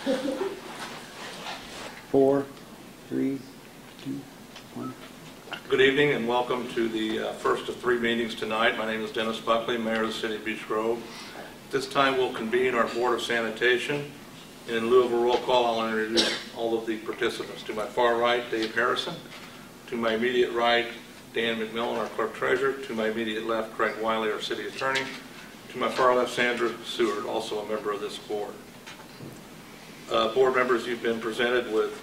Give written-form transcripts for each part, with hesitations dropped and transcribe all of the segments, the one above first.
4, 3, 2, 1. Good evening and welcome to the first of 3 meetings tonight. My name is Dennis Buckley, Mayor of the City of Beech Grove. This time we'll convene our Board of Sanitation. And in lieu of a roll call, I'll introduce all of the participants. To my far right, Dave Harrison. To my immediate right, Dan McMillan, our Clerk Treasurer. To my immediate left, Craig Wiley, our City Attorney. To my far left, Sandra Seward, also a member of this board. Board members, you've been presented with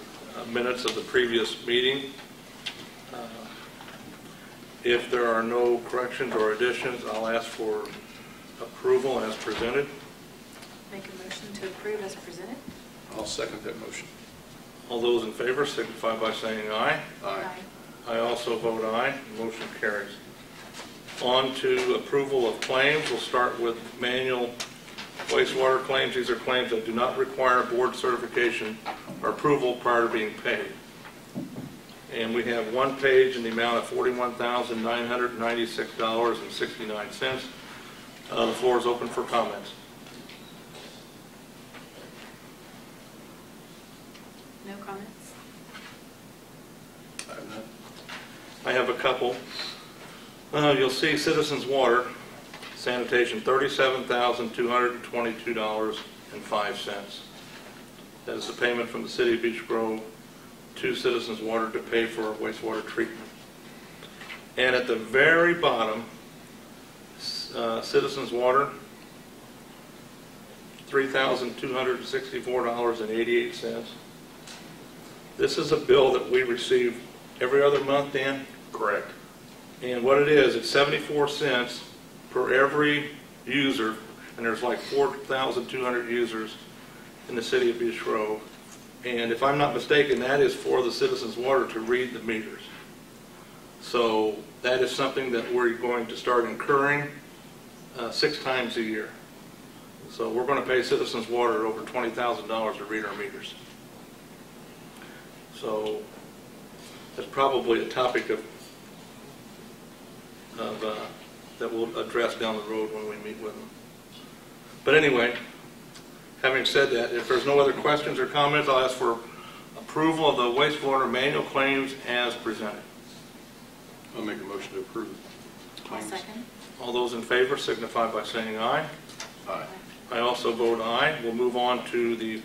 minutes of the previous meeting. If there are no corrections or additions, I'll ask for approval as presented. Make a motion to approve as presented. I'll second that motion. All those in favor signify by saying aye. Aye. I also vote aye. Motion carries. On to approval of claims. We'll start with manual wastewater claims. These are claims that do not require board certification or approval prior to being paid. And we have one page in the amount of $41,996.69. The floor is open for comments. No comments? I have none. I have a couple. You'll see Citizens Water Sanitation, $37,222.05. That is the payment from the City of Beech Grove to Citizens Water to pay for wastewater treatment. And at the very bottom, Citizens Water, $3,264.88. This is a bill that we receive every other month, Dan? Correct. And what it is, it's 74 cents per every user, and there's like 4,200 users in the City of Beech Grove. And if I'm not mistaken, that is for the Citizens Water to read the meters. So that is something that we're going to start incurring 6 times a year. So we're going to pay Citizens Water over $20,000 to read our meters. So that's probably a topic that we'll address down the road when we meet with them. But anyway, having said that, if there's no other questions or comments, I'll ask for approval of the wastewater manual claims as presented. I'll make a motion to approve. I'll second. All those in favor signify by saying aye. Aye. I also vote aye. We'll move on to the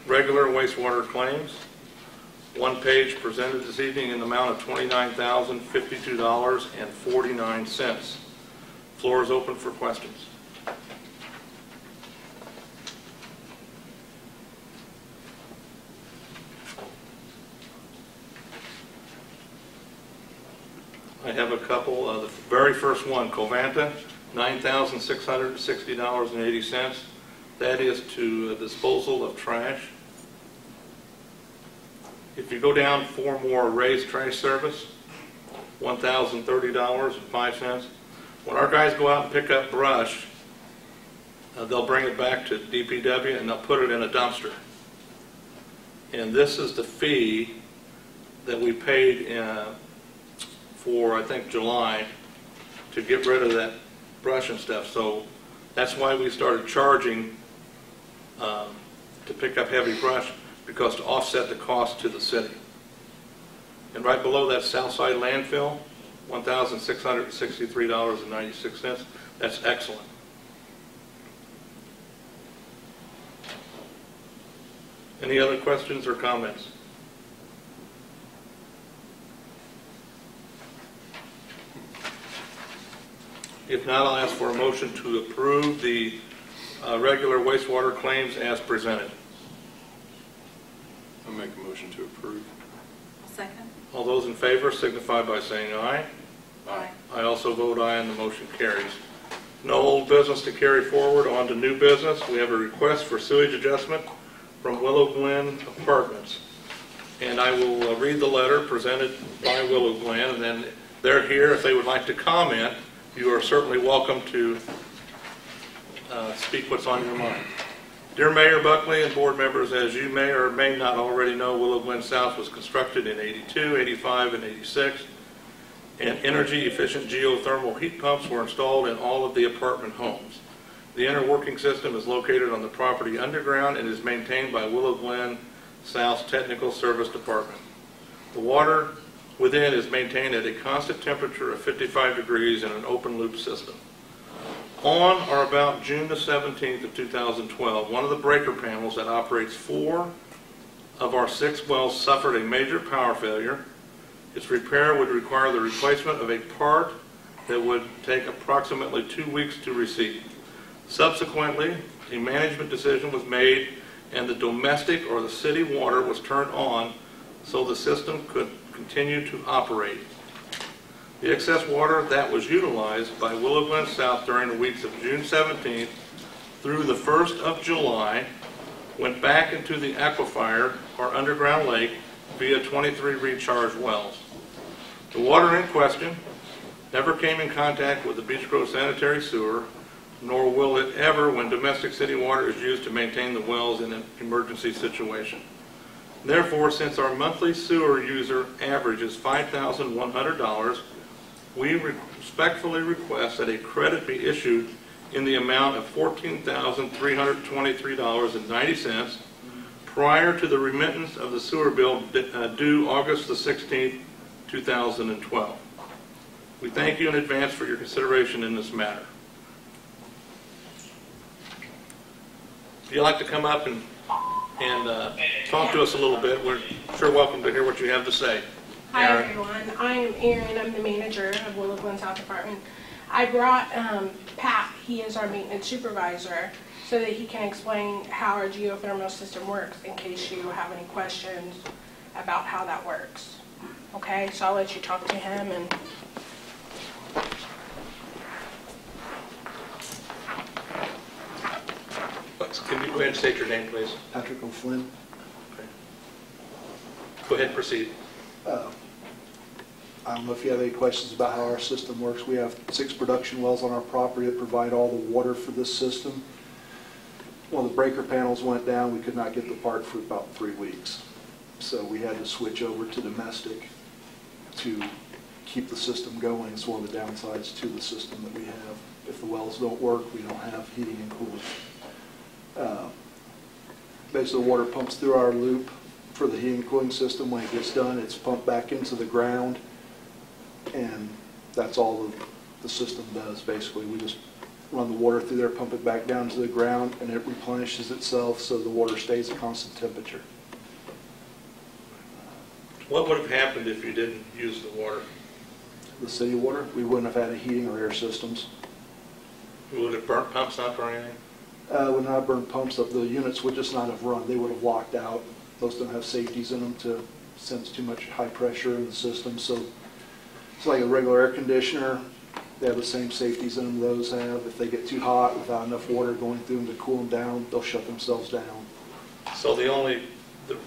regular wastewater claims. One page presented this evening in the amount of $29,052.49. Floor is open for questions. I have a couple. The very first one, Covanta, $9,660.80. That is to disposal of trash. If you go down 4 more, raised trash service, $1,030.05. When our guys go out and pick up brush, they'll bring it back to DPW and they'll put it in a dumpster. And this is the fee that we paid for, I think, July to get rid of that brush and stuff. So that's why we started charging to pick up heavy brush, because to offset the cost to the city. And right below that Southside landfill, $1,663.96. That's excellent. Any other questions or comments? If not, I'll ask for a motion to approve the regular wastewater claims as presented. I'll make a motion to approve. I'll second. All those in favor signify by saying aye. Aye. I also vote aye, and the motion carries. No old business to carry forward. On to new business. We have a request for sewage adjustment from Willow Glen Apartments. And I will read the letter presented by Willow Glen, and then they're here. If they would like to comment, you are certainly welcome to speak what's on your mind. Dear Mayor Buckley and board members, as you may or may not already know, Willow Glen South was constructed in 82, 85, and 86, and energy-efficient geothermal heat pumps were installed in all of the apartment homes. The inner working system is located on the property underground and is maintained by Willow Glen South's Technical Service Department. The water within is maintained at a constant temperature of 55 degrees in an open loop system. On or about June the 17th of 2012, one of the breaker panels that operates 4 of our 6 wells suffered a major power failure. Its repair would require the replacement of a part that would take approximately 2 weeks to receive. Subsequently, a management decision was made and the domestic or the city water was turned on so the system could continue to operate. The excess water that was utilized by Willow Glen South during the weeks of June 17th through the 1st of July went back into the aquifer or underground lake via 23 recharge wells. The water in question never came in contact with the Beech Grove sanitary sewer, nor will it ever when domestic city water is used to maintain the wells in an emergency situation. Therefore, since our monthly sewer user average is $5,100, we respectfully request that a credit be issued in the amount of $14,323.90 prior to the remittance of the sewer bill due August the 16th, 2012. We thank you in advance for your consideration in this matter. If you'd like to come up and talk to us a little bit, we're sure welcome to hear what you have to say. Hi Aaron. everyone, I'm Erin, I'm the manager of Willow Glen South Department. I brought Pat, he is our maintenance supervisor, so that he can explain how our geothermal system works in case you have any questions about how that works. Okay, so I'll let you talk to him. And Can you go ahead and state your name, please? Patrick O'Flynn. Okay. Go ahead and proceed. I don't know if you have any questions about how our system works. We have 6 production wells on our property that provide all the water for this system. When the breaker panels went down, we could not get the part for about 3 weeks. So we had to switch over to domestic to keep the system going. It's one of the downsides to the system that we have. If the wells don't work, we don't have heating and cooling. Basically, the water pumps through our loop for the heating and cooling system. When it gets done, it's pumped back into the ground, and that's all the system does. Basically, we just run the water through there, pump it back down to the ground, and it replenishes itself so the water stays at constant temperature. What would have happened if you didn't use the water? The city water, we wouldn't have had a heating or air systems. Would it burn pumps up or anything? Would not have burned pumps up. The units would just not have run. They would have locked out. Most of them have safeties in them to sense too much high pressure in the system. So it's like a regular air conditioner. They have the same safeties in them those have. If they get too hot without enough water going through them to cool them down, they'll shut themselves down. So the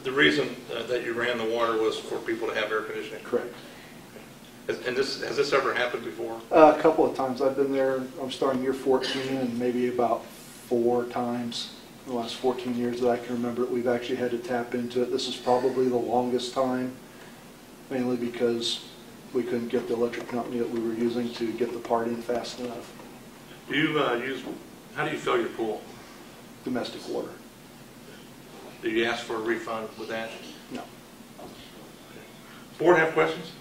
reason that you ran the water was for people to have air conditioning? Correct. And has this ever happened before? A couple of times I've been there. I'm starting year 14 and maybe about 4 times in the last 14 years that I can remember that we've actually had to tap into it. This is probably the longest time, mainly because we couldn't get the electric company that we were using to get the part in fast enough. Do you how do you fill your pool? Domestic water. Do you ask for a refund with that? No. Board have questions?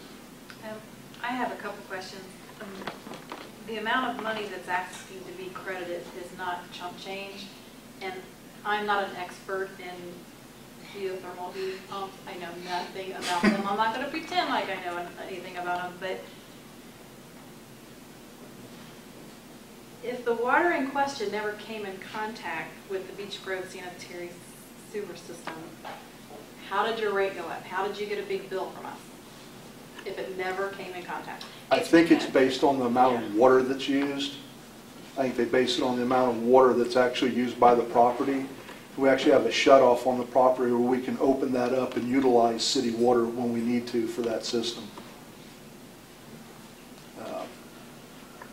I have a couple questions. The amount of money that's asking to be credited is not chump change, and I'm not an expert in geothermal heat pumps. I know nothing about them. I'm not going to pretend like I know anything about them, but if the water in question never came in contact with the Beech Grove sanitary sewer system, how did your rate go up? How did you get a big bill from us if it never came in contact? I think it's based on the amount of water that's used. I think they base it on the amount of water that's actually used by the property. We actually have a shut-off on the property where we can open that up and utilize city water when we need to for that system.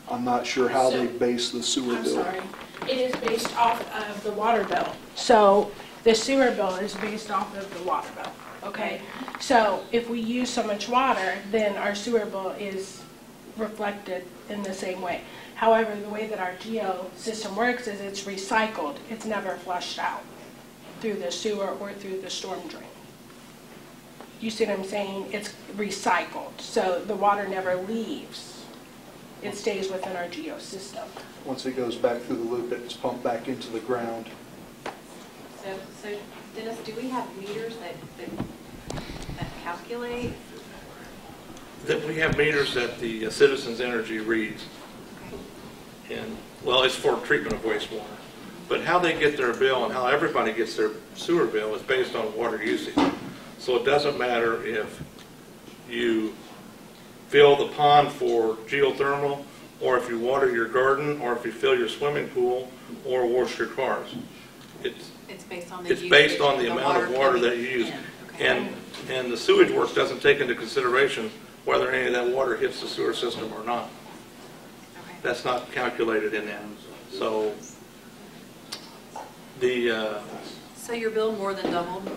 I'm not sure how they base the sewer I'm bill. sorry, it is based off of the water bill. So the sewer bill is based off of the water bill, okay? So if we use so much water, then our sewer bill is reflected in the same way. However, the way that our geo system works is it's recycled. It's never flushed out through the sewer or through the storm drain. You see what I'm saying? It's recycled, so the water never leaves. It stays within our geo system. Once it goes back through the loop, it's pumped back into the ground. So Dennis, do we have meters that calculate? That we have meters that the Citizens Energy reads. And, well, it's for treatment of wastewater. But how they get their bill and how everybody gets their sewer bill is based on water usage. So it doesn't matter if you fill the pond for geothermal, or if you water your garden, or if you fill your swimming pool, or wash your cars. It's based on the It's based on the amount of water that you use. Okay. And the sewage work doesn't take into consideration whether any of that water hits the sewer system or not. Okay. That's not calculated in that. So So your bill more than doubled?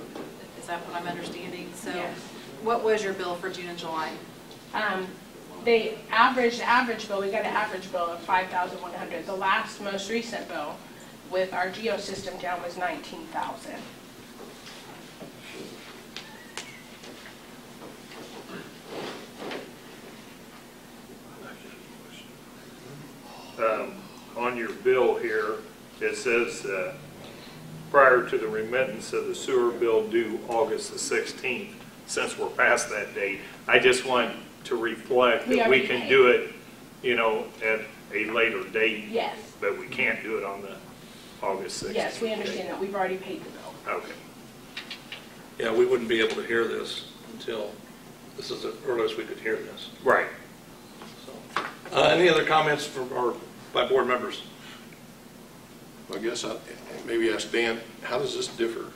Is that what I'm understanding? So Yes. what was your bill for June and July? The average bill, we got an average bill of $5,100. The last, most recent bill with our geo system down was $19,000. On your bill here, it says prior to the remittance of the sewer bill due August the 16th, since we're past that date, I just want to reflect that we can do it, you know, at a later date. Yes. But we can't do it on the August 16th. Yes, we understand that. We've already paid the bill. Okay. yeah, we wouldn't be able to hear this until, this is the earliest we could hear this. Right. So, any other comments by board members? I guess I maybe ask Dan, how does this differ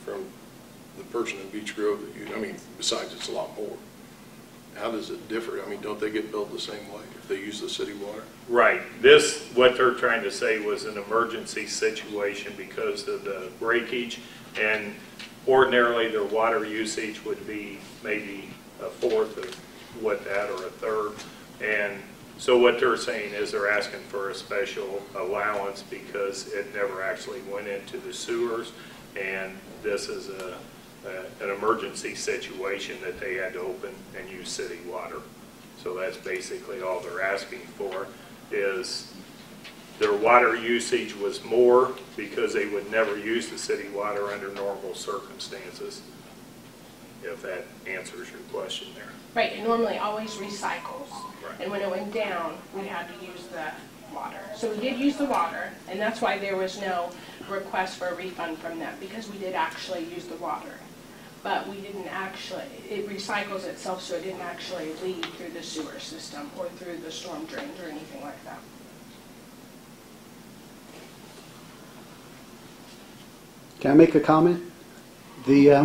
from the person in Beech Grove that you, I mean, besides it's a lot more. How does it differ? I mean, don't they get billed the same way if they use the city water? Right. This, what they're trying to say was an emergency situation because of the breakage, and ordinarily their water usage would be maybe a fourth of what that, or a third. And so what they're saying is they're asking for a special allowance because it never actually went into the sewers, and this is an emergency situation that they had to open and use city water. So that's basically all they're asking for, is their water usage was more because they would never use the city water under normal circumstances, if that answers your question there. Right, it normally always recycles. Right. And when it went down, we had to use the water. So we did use the water, and that's why there was no request for a refund from them, because we did actually use the water. But we didn't actually, it recycles itself, so it didn't actually lead through the sewer system or through the storm drains or anything like that. Can I make a comment? This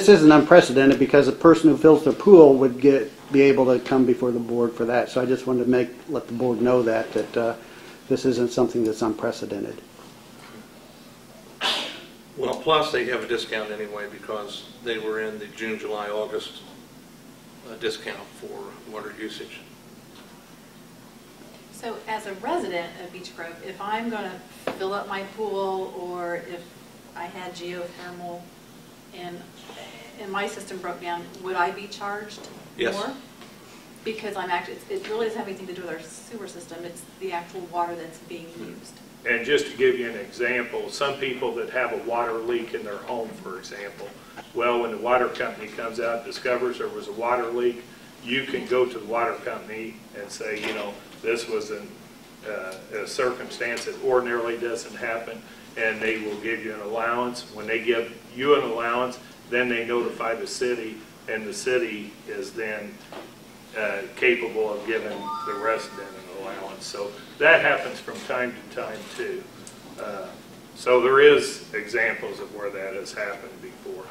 isn't unprecedented because a person who fills their pool would be able to come before the board for that. So I just wanted to let the board know that this isn't something that's unprecedented. Well, plus they have a discount anyway because they were in the June, July, August discount for water usage. So as a resident of Beech Grove, if I'm going to fill up my pool, or if I had geothermal and my system broke down, would I be charged Yes. more? Because it really doesn't have anything to do with our sewer system. It's the actual water that's being used. And just to give you an example, some people that have a water leak in their home, for example, well, when the water company comes out and discovers there was a water leak, you can go to the water company and say, you know, this was a circumstance that ordinarily doesn't happen, and they will give you an allowance. When they give you an allowance, then they notify the city, and the city is then capable of giving the resident an allowance. So that happens from time to time too. So there is examples of where that has happened before.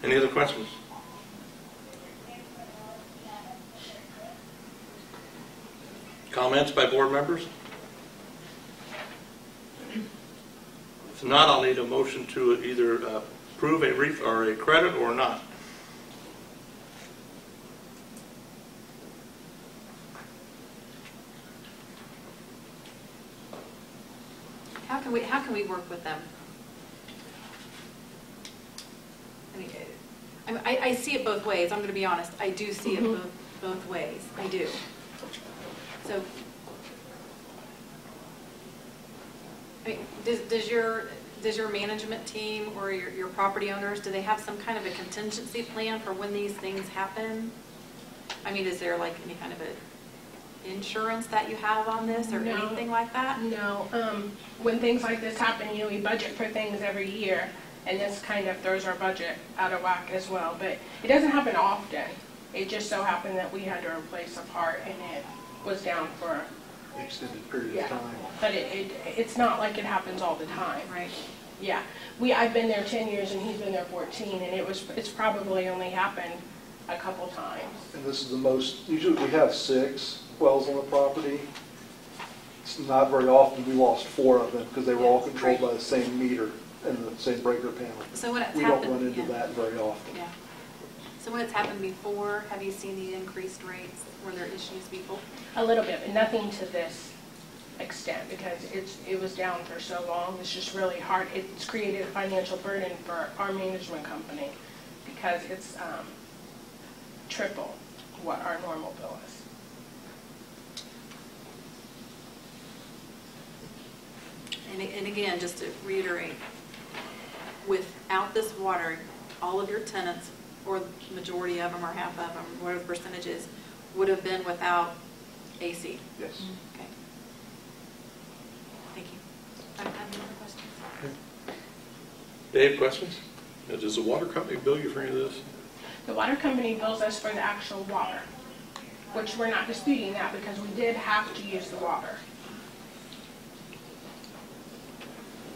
Any other questions? Comments by board members? If not, I'll need a motion to either approve a credit or not. how can we work with them? I mean, I see it both ways. I'm going to be honest. I do see it both ways. I do. So, I mean, does your management team or your property owners, do they have some kind of a contingency plan for when these things happen? I mean, is there like any kind of a insurance that you have on this or anything like that? No. When things like this happen, we budget for things every year, and this kind of throws our budget out of whack as well. But it doesn't happen often. It just so happened that we had to replace a part, and it was down for Extended period of time. But it's not like it happens all the time. Right. Yeah. I've been there 10 years, and he's been there 14, and it's probably only happened a couple times. And this is the most, usually we have 6 wells on the property. It's not very often. We lost 4 of them because they were all controlled by the same meter and the same breaker panel. So when it's We happened, don't run into that very often. Yeah. So when it's happened before, have you seen the increased rates? Were there issues before? A little bit, but nothing to this extent because it was down for so long. It's just really hard. It's created a financial burden for our management company because it's triple what our normal bill is. And again, just to reiterate, without this water, all of your tenants, or the majority of them or half of them, whatever the percentage is, would have been without AC. Yes. Okay. Thank you. I have no other questions. Dave, questions? Now, does the water company bill you for any of this? The water company bills us for the actual water, which we're not disputing that because we did have to use the water.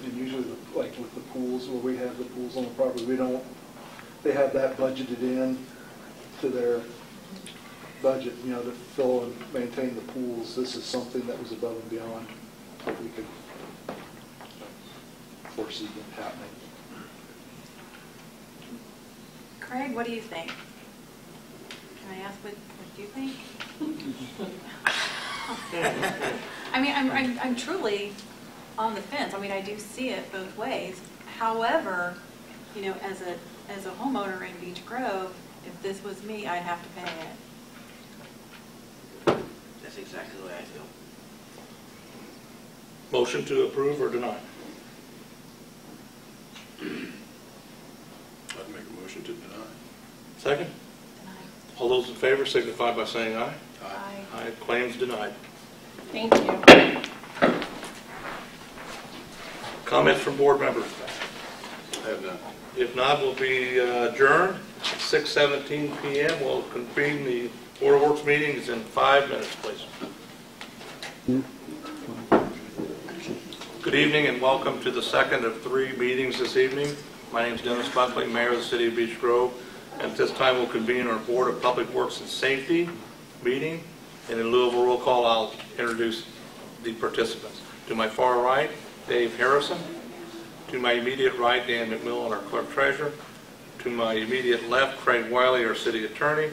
And usually, like with the pools, where we have the pools on the property, they have that budgeted in to their budget, to fill and maintain the pools. This is something that was above and beyond what we could foresee happening. Craig, what do you think? Can I ask what you think? I mean, I'm truly on the fence. I mean, I do see it both ways. However, as a homeowner in Beech Grove, if this was me, I'd have to pay it. That's exactly the way I feel. Motion to approve or deny? I'd make a motion to deny. Second? Denied. All those in favor signify by saying aye. Aye. Aye. Claims denied. Thank you. Comments from board members? I have none. If not, we'll be adjourned. 6:17 p.m. We'll convene the Board of Works meetings in 5 minutes, please. Good evening and welcome to the second of 3 meetings this evening. My name is Dennis Buckley, Mayor of the City of Beech Grove. And at this time, we'll convene our Board of Public Works and Safety meeting. And in lieu of a roll call, I'll introduce the participants. To my far right, Dave Harrison. To my immediate right, Dan McMillan, our Clerk Treasurer. To my immediate left, Craig Wiley, our City Attorney.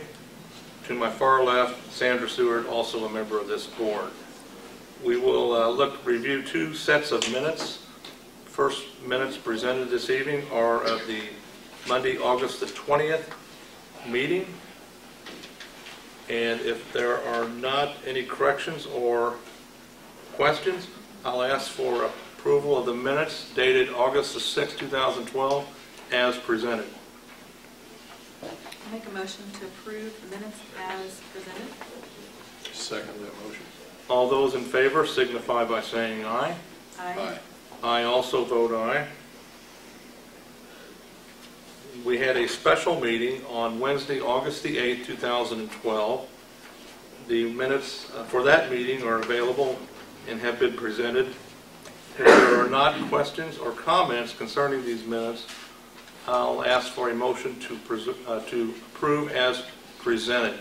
To my far left, Sandra Seward, also a member of this board. We will review 2 sets of minutes. First minutes presented this evening are of the Monday, August the 20th meeting. And if there are not any corrections or questions, I'll ask for approval of the minutes dated August the 6th, 2012, as presented. I make a motion to approve the minutes as presented. Second that motion. All those in favor signify by saying aye. Aye. I also vote aye. We had a special meeting on Wednesday, August the 8th, 2012. The minutes for that meeting are available and have been presented. If there are not questions or comments concerning these minutes, I'll ask for a motion to approve as presented.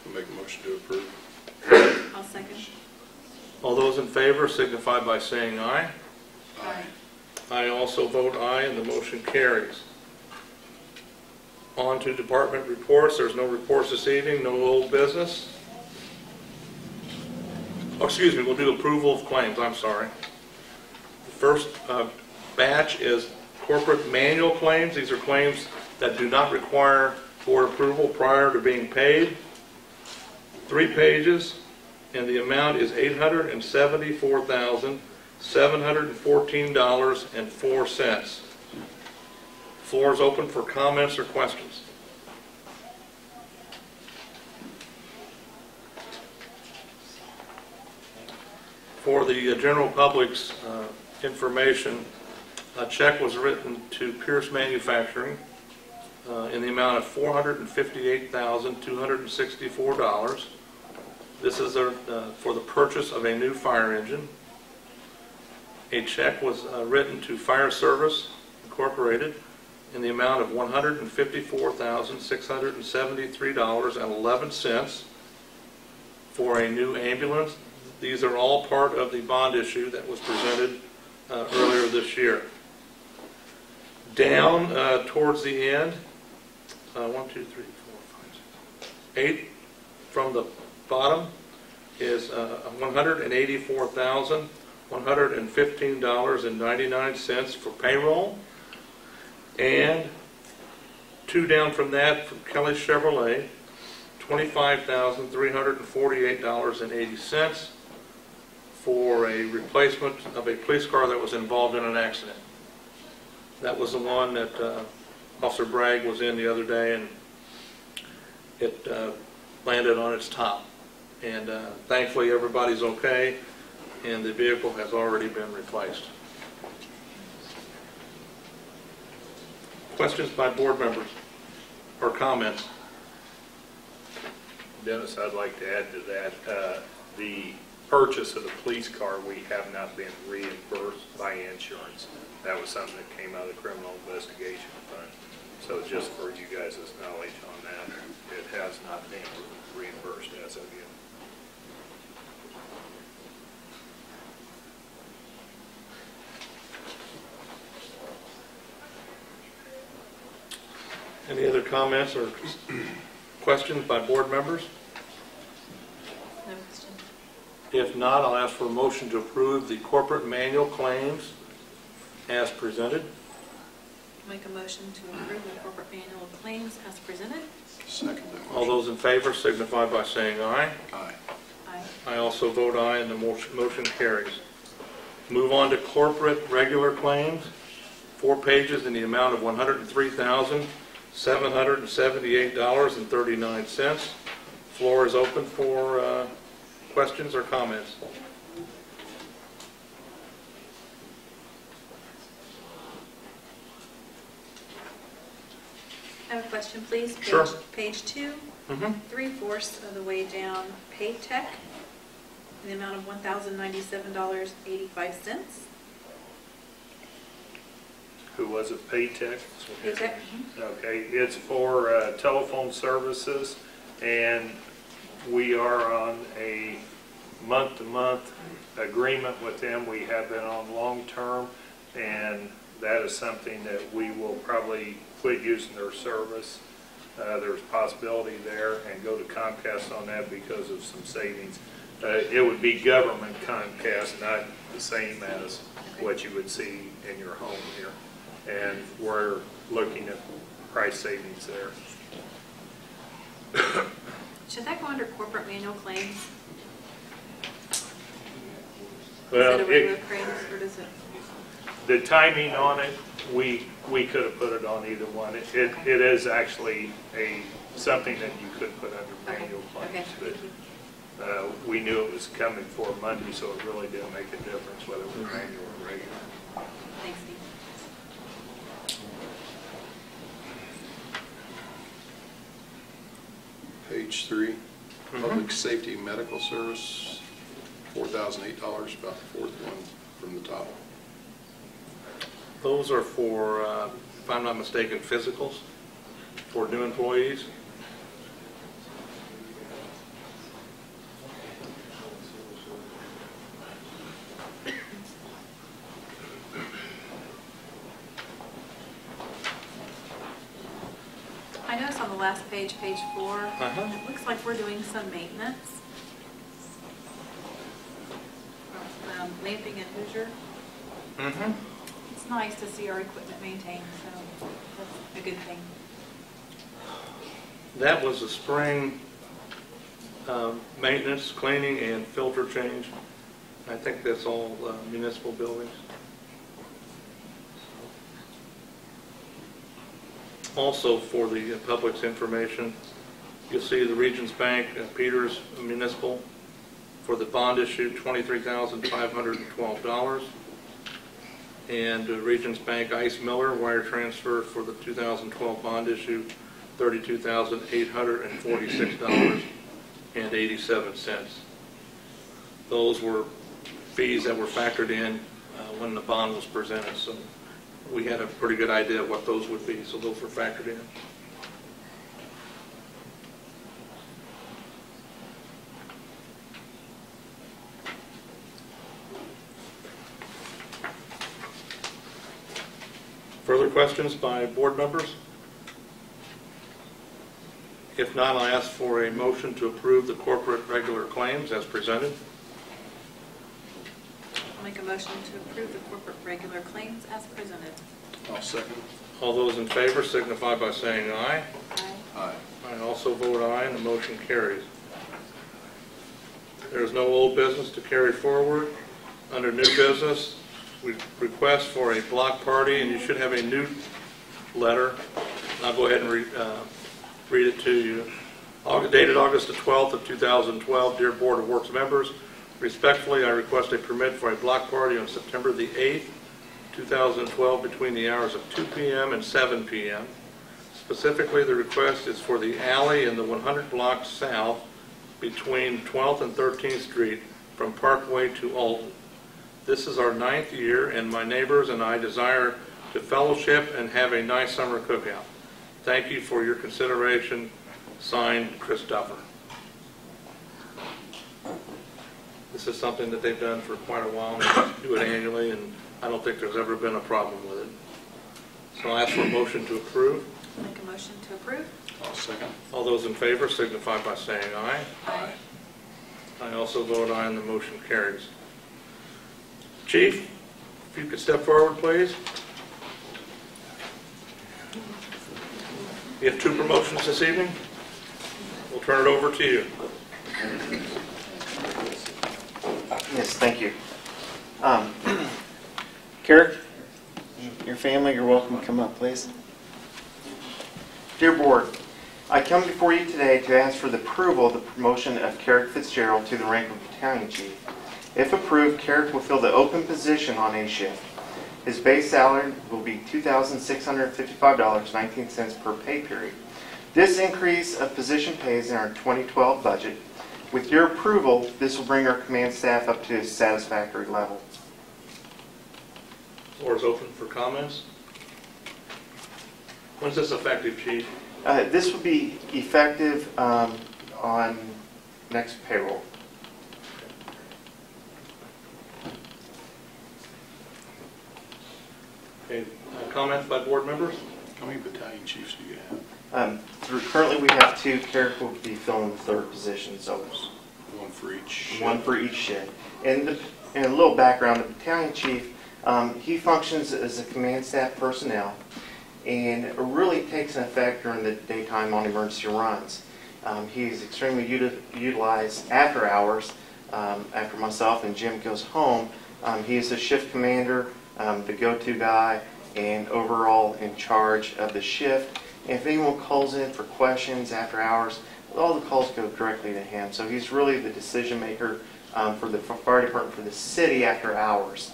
I'll make a motion to approve. I'll second. All those in favor signify by saying aye. Aye. I also vote aye, and the motion carries. On to department reports. There's no reports this evening, no old business. Oh, excuse me, we'll do approval of claims, I'm sorry. The first batch is corporate manual claims. These are claims that do not require board approval prior to being paid. 3 pages, and the amount is $874,714.04. Floor is open for comments or questions. For the general public's information, a check was written to Pierce Manufacturing in the amount of $458,264. This is for the purchase of a new fire engine. A check was written to Fire Service Incorporated in the amount of $154,673.11 for a new ambulance. These are all part of the bond issue that was presented earlier this year. Down towards the end, 1, 2, 3, 4, 5, 6, 8 from the bottom is $184,115.99 for payroll, and 2 down from that from Kelly Chevrolet, $25,348.80 for a replacement of a police car that was involved in an accident. That was the one that Officer Bragg was in the other day, and it landed on its top. And thankfully everybody's okay, and the vehicle has already been replaced. Questions by board members or comments? Dennis, I'd like to add to that, the purchase of the police car, we have not been reimbursed by insurance. That was something that came out of the criminal investigation fund. So just for you guys' knowledge on that, it has not been reimbursed as of yet. Any other comments or questions by board members? No question. If not, I'll ask for a motion to approve the corporate manual claims as presented. Make a motion to approve the corporate manual claims as presented. Second that motion. All those in favor signify by saying aye. Aye. Aye. I also vote aye, and the motion carries. Move on to corporate regular claims. 4 pages in the amount of $103,778.39. Floor is open for questions or comments. I have a question, please. Sure. Page 2, Mm-hmm. 3/4 of the way down, Paytech, in the amount of $1,097.85. Who was it, Paytech? Paytech? Okay, it's for telephone services, and we are on a month-to-month agreement with them. We have been on long-term, and that is something that we will probably quit using their service. There's possibility there, and go to Comcast on that because of some savings. It would be government Comcast, not the same as what you would see in your home here. And we're looking at price savings there. Should that go under corporate manual claims? Well, Instead of regular claims, or does it? the timing on it, we could have put it on either one. It is actually something that you could put under manual claims. Okay, But thank you. we knew it was coming for Monday, so it really didn't make a difference whether it was manual or regular. Thanks, Steve. Page 3, Public Safety Medical Service, $4,008, about the 4th one from the top. Those are for, if I'm not mistaken, physicals for new employees. I noticed on the last page, page 4, Uh-huh. it looks like we're doing some maintenance. Lamping and Hoosier. Mm-hmm. It's nice to see our equipment maintained, so that's a good thing. That was a spring maintenance, cleaning, and filter change. I think that's all municipal buildings. Also, for the public's information, you'll see the Regions Bank, Peters Municipal, for the bond issue, $23,512. And Regions Bank Ice Miller wire transfer for the 2012 bond issue, $32,846.87. Those were fees that were factored in when the bond was presented, so we had a pretty good idea of what those would be, so those were factored in. Further questions by board members? If not, I'll ask for a motion to approve the corporate regular claims as presented. I'll make a motion to approve the corporate regular claims as presented. I'll second. All those in favor signify by saying aye. Aye. Aye. I also vote aye, and the motion carries. There is no old business to carry forward. Under new business, we request for a block party, and you should have a new letter. I'll go ahead and read it to you. Dated August the 12th of 2012, Dear Board of Works members, respectfully, I request a permit for a block party on September the 8th, 2012, between the hours of 2 p.m. and 7 p.m. Specifically, the request is for the alley in the 100 blocks south between 12th and 13th Street from Parkway to Alton. This is our 9th year, and my neighbors and I desire to fellowship and have a nice summer cookout. Thank you for your consideration. Signed, Christopher. This is something that they've done for quite a while. They do it annually, and I don't think there's ever been a problem with it. So I'll ask for a motion to approve. I'll make a motion to approve. I'll second. All those in favor signify by saying aye. Aye. I also vote aye, and the motion carries. Chief, if you could step forward, please. You have 2 promotions this evening. We'll turn it over to you. Yes, thank you. Carrick, your family, you're welcome to come up, please. Dear Board, I come before you today to ask for the approval of the promotion of Carrick Fitzgerald to the rank of Battalion Chief. If approved, Carrick will fill the open position on A shift. His base salary will be $2,655.19 per pay period. This increase of position pay is in our 2012 budget. With your approval, this will bring our command staff up to a satisfactory level. Floor is open for comments. When's this effective, Chief? This will be effective on next payroll. Okay, comments by board members? How many battalion chiefs do you have? Currently we have 2. Carrick will be filling the 3rd position, so One for each. one for each shift. And a little background, the battalion chief, he functions as a command staff personnel, and it really takes an effect during the daytime on emergency runs. He is extremely utilized after hours. After myself and Jim goes home, he is the shift commander, the go-to guy, and overall in charge of the shift. And if anyone calls in for questions after hours, all the calls go directly to him. So he's really the decision maker for the fire department for the city after hours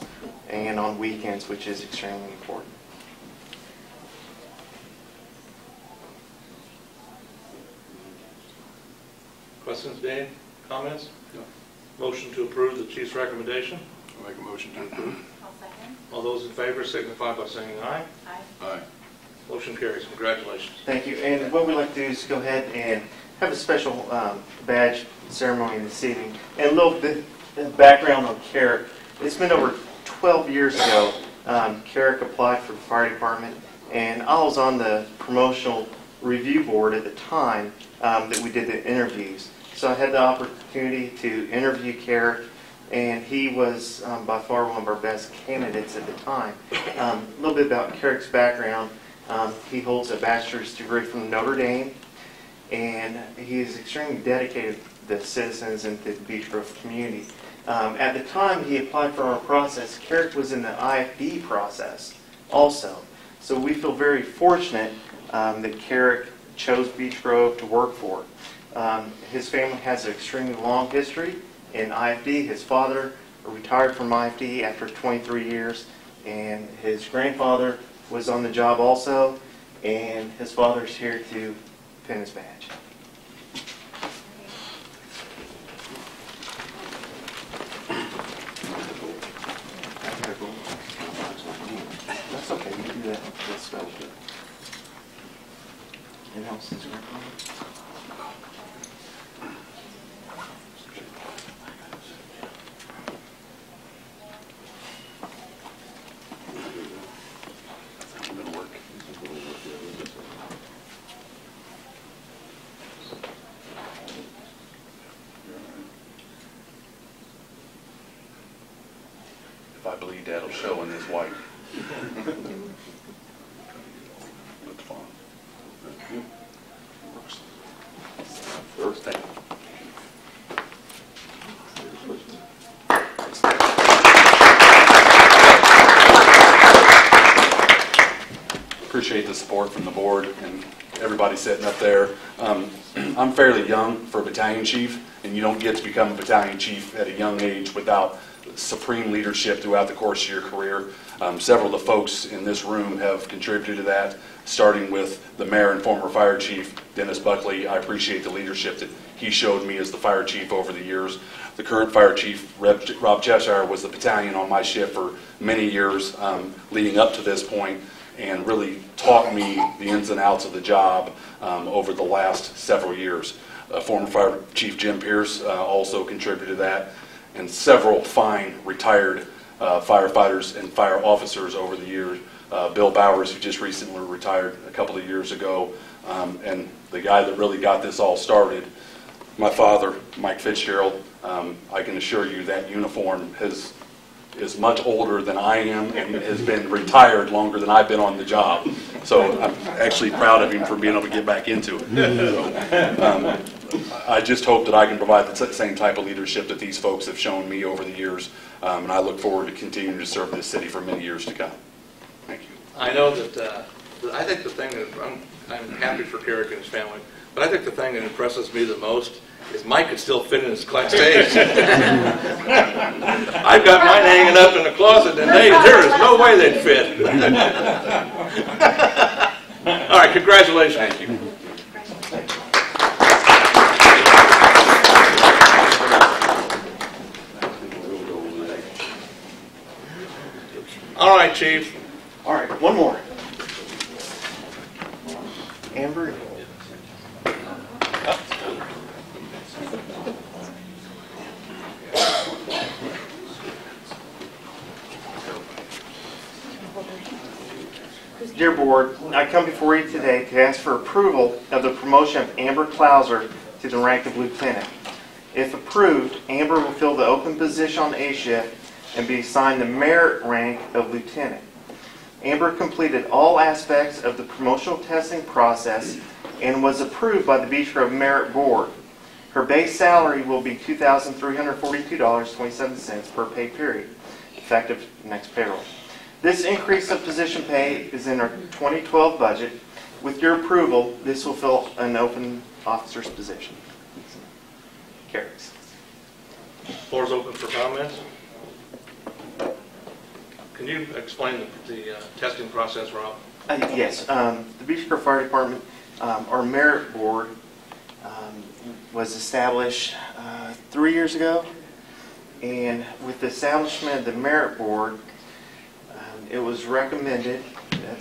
and on weekends, which is extremely important. Questions, Dave? Comments? No. Motion to approve the Chief's recommendation. I'll make a motion to approve. I'll second. All those in favor signify by saying aye. Aye. Aye. Motion carries. Congratulations. Thank you. And what we'd like to do is go ahead and have a special badge ceremony this evening. And a little bit of background on Carrick. It's been over 12 years ago. Carrick applied for the fire department, and I was on the promotional review board at the time that we did the interviews. So I had the opportunity to interview Carrick and he was by far one of our best candidates at the time. A little bit about Carrick's background. He holds a bachelor's degree from Notre Dame, and he is extremely dedicated to the citizens and to the Beech Grove community. At the time he applied for our process, Carrick was in the IFB process also. So we feel very fortunate that Carrick chose Beech Grove to work for. His family has an extremely long history in IFD. His father retired from IFD after 23 years, and his grandfather was on the job also, and his father's here to pin his badge. That's okay, you can do that. That's special. And else is If I bleed, that'll show in this white. That's fine. First thing. Appreciate the support from the board and everybody sitting up there. I'm fairly young for a battalion chief, and you don't get to become a battalion chief at a young age without supreme leadership throughout the course of your career. Several of the folks in this room have contributed to that, starting with the mayor and former fire chief, Dennis Buckley. I appreciate the leadership that he showed me as the fire chief over the years. The current fire chief, Rob Cheshire, was the battalion on my shift for many years leading up to this point, and really taught me the ins and outs of the job over the last several years. Former fire chief Jim Pierce also contributed to that, and several fine retired firefighters and fire officers over the years. Bill Bowers, who just recently retired a couple of years ago, and the guy that really got this all started, my father, Mike Fitzgerald. I can assure you that uniform is much older than I am and has been retired longer than I've been on the job. So I'm actually proud of him for being able to get back into it. So, I just hope that I can provide the same type of leadership that these folks have shown me over the years, and I look forward to continuing to serve this city for many years to come. Thank you. I know that, I think the thing that, I'm happy for Carrick and his family, but I think the thing that impresses me the most is Mike could still fit in his Class A's. I've got mine hanging up in the closet, and there is no way they'd fit. All right, congratulations. Thank you. All right, Chief. All right, one more. Amber. Dear Board, I come before you today to ask for approval of the promotion of Amber Klauser to the rank of lieutenant. If approved, Amber will fill the open position on A shift and be assigned the merit rank of lieutenant. Amber completed all aspects of the promotional testing process and was approved by the Beech Grove Merit Board. Her base salary will be $2,342.27 per pay period, effective next payroll. This increase of position pay is in our 2012 budget. With your approval, this will fill an open officer's position. Carries. Floor is open for comments. Can you explain the testing process, Rob? Yes. The Beech Grove Fire Department, our merit board was established 3 years ago. And with the establishment of the merit board, it was recommended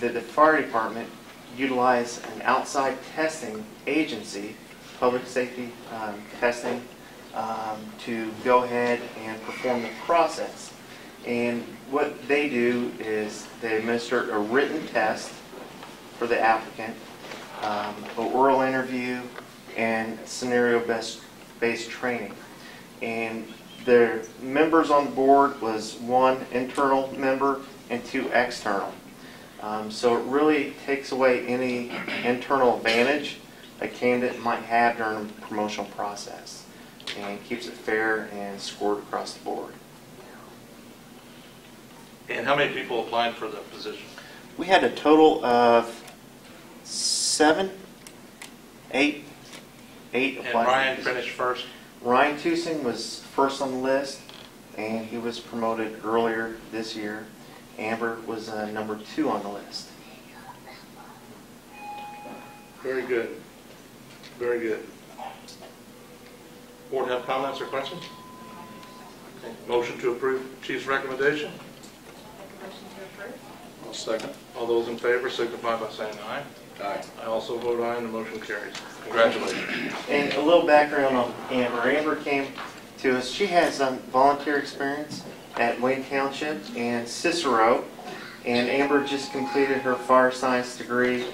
that the fire department utilize an outside testing agency, public safety testing, to go ahead and perform the process. And what they do is they administer a written test for the applicant, an oral interview, and scenario-based training. And the members on the board was 1 internal member and 2 external. So it really takes away any internal advantage a candidate might have during the promotional process, and keeps it fair and scored across the board. And how many people applied for the position? We had a total of 7, 8 And applied. Ryan finished first? Ryan Tusing was first on the list, and he was promoted earlier this year. Amber was number 2 on the list. Very good. Very good. Board have comments or questions? Okay. Motion to approve Chief's recommendation? Make a motion to approve. I'll second. All those in favor signify by saying aye. Aye. I also vote aye and the motion carries. Congratulations. And a little background on Amber. Amber came to us. She has volunteer experience at Wayne Township and Cicero. And Amber just completed her fire science degree,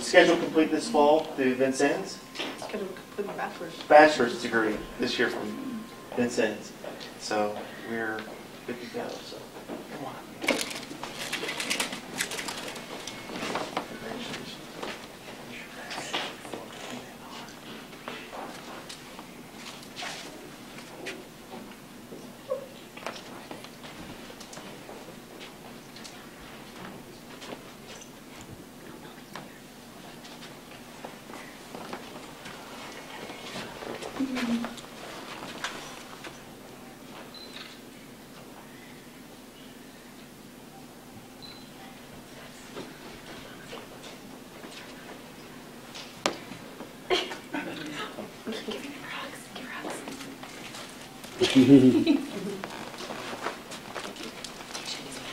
scheduled to complete this fall through Vincennes. Scheduled to complete my Bachelor's degree this year from Vincennes. So we're good to go. So come on.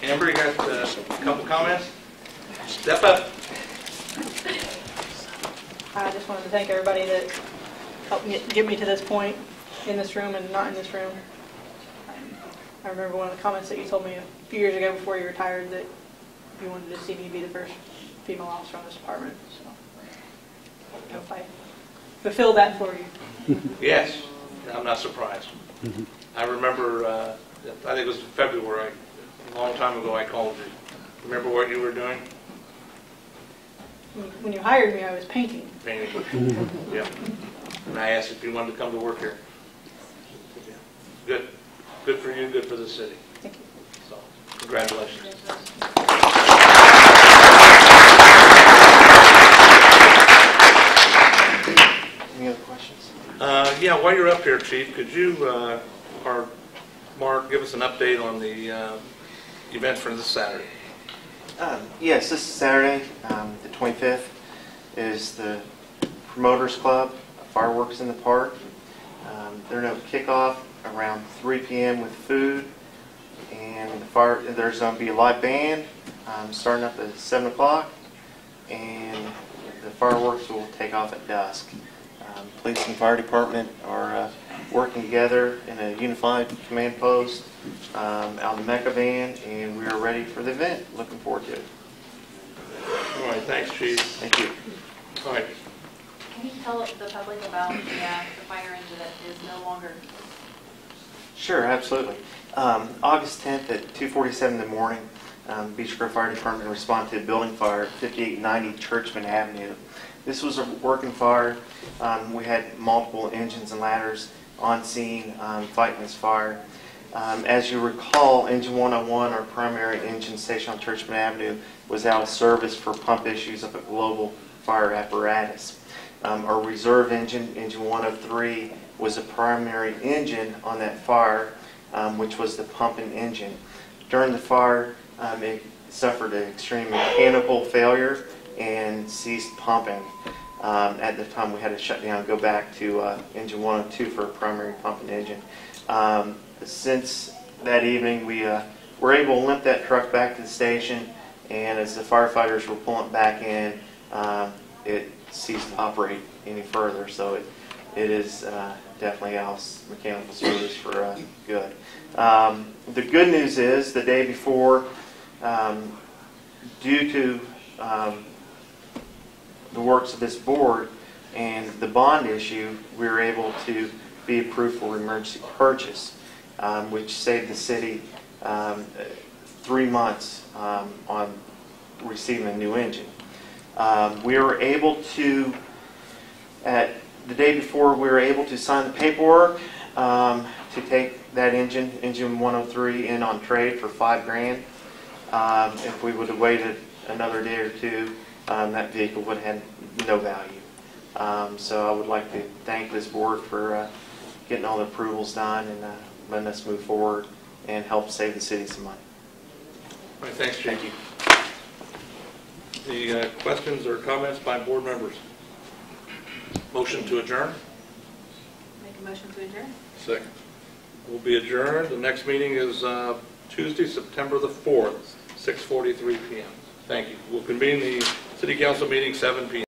Amber, you got a couple comments? Step up. I just wanted to thank everybody that helped get me to this point in this room and not in this room. I remember one of the comments that you told me a few years ago before you retired that you wanted to see me be the first female officer on this department. So I hope I fulfill that for you. Yes, I'm not surprised. I remember, I think it was in February, a long time ago, I called you. Remember what you were doing? When you hired me, I was painting. Painting. Yeah. And I asked if you wanted to come to work here. Good. Good for you, good for the city. Thank you. So, congratulations. Any other questions? Yeah, while you're up here, Chief, could you, or Mark, give us an update on the event for this Saturday? Yes, this Saturday, the 25th, is the Promoters Club, fireworks in the park. They're going to kick off around 3 p.m. with food, and there's going to be a live band starting up at 7 o'clock, and the fireworks will take off at dusk. Police and fire department are working together in a unified command post out of the Mecca van, and we are ready for the event. Looking forward to it. All right, thanks, Chief. Thank you. All right. Can you tell the public about the fire engine that is no longer? Sure, absolutely. August 10th at 2:47 in the morning, Beech Grove Fire Department responded to a building fire at 5890 Churchman Avenue. This was a working fire. We had multiple engines and ladders on scene fighting this fire. As you recall, Engine 101, our primary engine station on Churchman Avenue, was out of service for pump issues up at Global Fire Apparatus. Our reserve engine, Engine 103, was a primary engine on that fire, which was the pumping engine. During the fire, it suffered an extreme mechanical failure and ceased pumping. At the time, we had to shut down and go back to Engine 102 for a primary pumping engine. Since that evening, we were able to limp that truck back to the station, and as the firefighters were pulling it back in, it ceased to operate any further. So it is definitely out of mechanical service for good. The good news is the day before, due to the works of this board and the bond issue, we were able to be approved for emergency purchase, which saved the city 3 months on receiving a new engine. We were able to, the day before, we were able to sign the paperwork to take that engine 103, in on trade for $5,000. If we would have waited another day or two, that vehicle would have had no value. So I would like to thank this board for getting all the approvals done and letting us move forward and help save the city some money. All right, thanks, Chief. Thank you. Any questions or comments by board members? Motion to adjourn? Make a motion to adjourn? Second. Will be adjourned. The next meeting is Tuesday, September the 4th, 6:43 p.m. Thank you. We'll convene the City Council meeting 7 p.m.